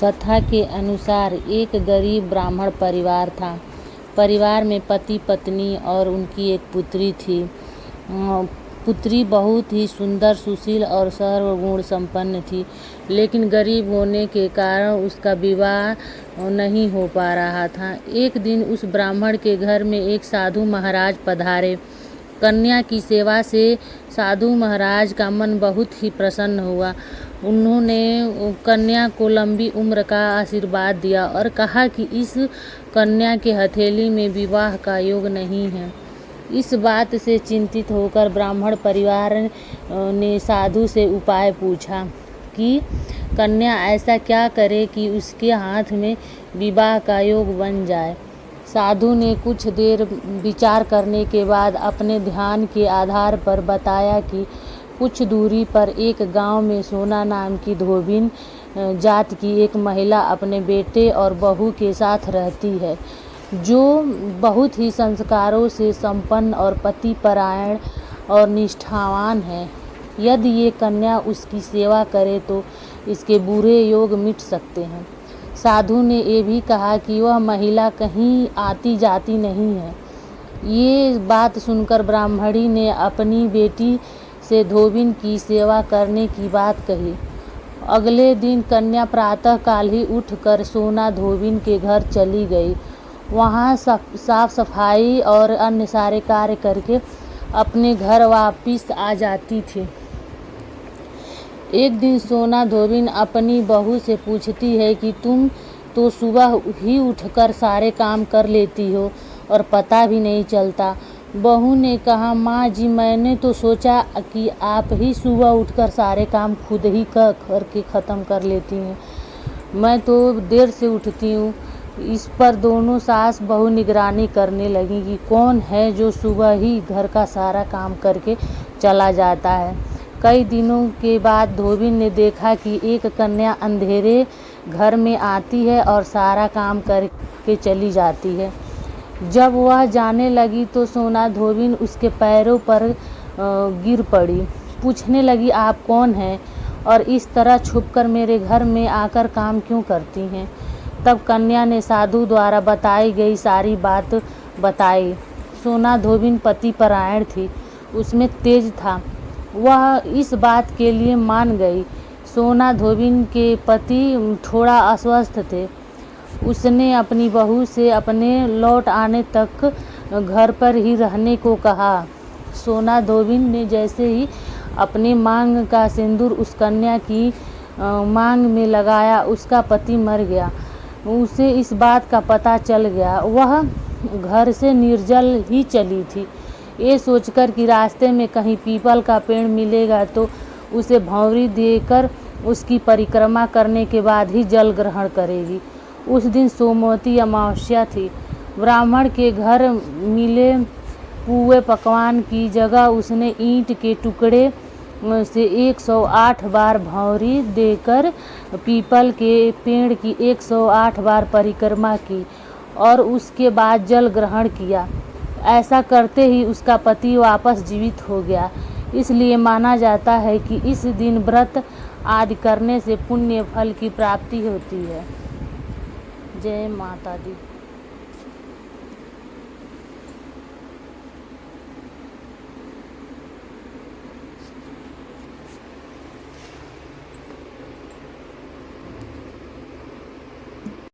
कथा के अनुसार एक गरीब ब्राह्मण परिवार था। परिवार में पति पत्नी और उनकी एक पुत्री थी। पुत्री बहुत ही सुंदर, सुशील और सर्वगुण संपन्न थी, लेकिन गरीब होने के कारण उसका विवाह नहीं हो पा रहा था। एक दिन उस ब्राह्मण के घर में एक साधु महाराज पधारे। कन्या की सेवा से साधु महाराज का मन बहुत ही प्रसन्न हुआ। उन्होंने कन्या को लंबी उम्र का आशीर्वाद दिया और कहा कि इस कन्या के हथेली में विवाह का योग नहीं है। इस बात से चिंतित होकर ब्राह्मण परिवार ने साधु से उपाय पूछा कि कन्या ऐसा क्या करे कि उसके हाथ में विवाह का योग बन जाए। साधु ने कुछ देर विचार करने के बाद अपने ध्यान के आधार पर बताया कि कुछ दूरी पर एक गांव में सोना नाम की धोबिन जात की एक महिला अपने बेटे और बहू के साथ रहती है, जो बहुत ही संस्कारों से संपन्न और पतिपरायण और निष्ठावान है। यदि ये कन्या उसकी सेवा करे तो इसके बुरे योग मिट सकते हैं। साधु ने ये भी कहा कि वह महिला कहीं आती जाती नहीं है। ये बात सुनकर ब्राह्मणी ने अपनी बेटी से धोबिन की सेवा करने की बात कही। अगले दिन कन्या प्रातः काल ही उठकर सोना धोबिन के घर चली गई। वहाँ साफ सफाई और अन्य सारे कार्य करके अपने घर वापिस आ जाती थी। एक दिन सोना धोबिन अपनी बहू से पूछती है कि तुम तो सुबह ही उठकर सारे काम कर लेती हो और पता भी नहीं चलता। बहू ने कहा, माँ जी, मैंने तो सोचा कि आप ही सुबह उठकर सारे काम खुद ही करके ख़त्म कर लेती हैं। मैं तो देर से उठती हूँ। इस पर दोनों सास बहू निगरानी करने लगी कि कौन है जो सुबह ही घर का सारा काम करके चला जाता है। कई दिनों के बाद धोबिन ने देखा कि एक कन्या अंधेरे घर में आती है और सारा काम करके चली जाती है। जब वह जाने लगी तो सोना धोबिन उसके पैरों पर गिर पड़ी। पूछने लगी, आप कौन हैं और इस तरह छुपकर मेरे घर में आकर काम क्यों करती हैं? तब कन्या ने साधु द्वारा बताई गई सारी बात बताई। सोना धोबिन पतिपरायण थी, उसमें तेज था। वह इस बात के लिए मान गई। सोना धोबिन के पति थोड़ा अस्वस्थ थे। उसने अपनी बहू से अपने लौट आने तक घर पर ही रहने को कहा। सोना धोबिन ने जैसे ही अपने मांग का सिंदूर उस कन्या की मांग में लगाया, उसका पति मर गया। उसे इस बात का पता चल गया। वह घर से निर्जल ही चली थी। ये सोचकर कि रास्ते में कहीं पीपल का पेड़ मिलेगा तो उसे भंवरी देकर उसकी परिक्रमा करने के बाद ही जल ग्रहण करेगी। उस दिन सोमवती अमावस्या थी। ब्राह्मण के घर मिले पुए पकवान की जगह उसने ईंट के टुकड़े से 108 बार भंवरी देकर पीपल के पेड़ की 108 बार परिक्रमा की और उसके बाद जल ग्रहण किया। ऐसा करते ही उसका पति वापस जीवित हो गया। इसलिए माना जाता है कि इस दिन व्रत आदि करने से पुण्य फल की प्राप्ति होती है। जय माता दी।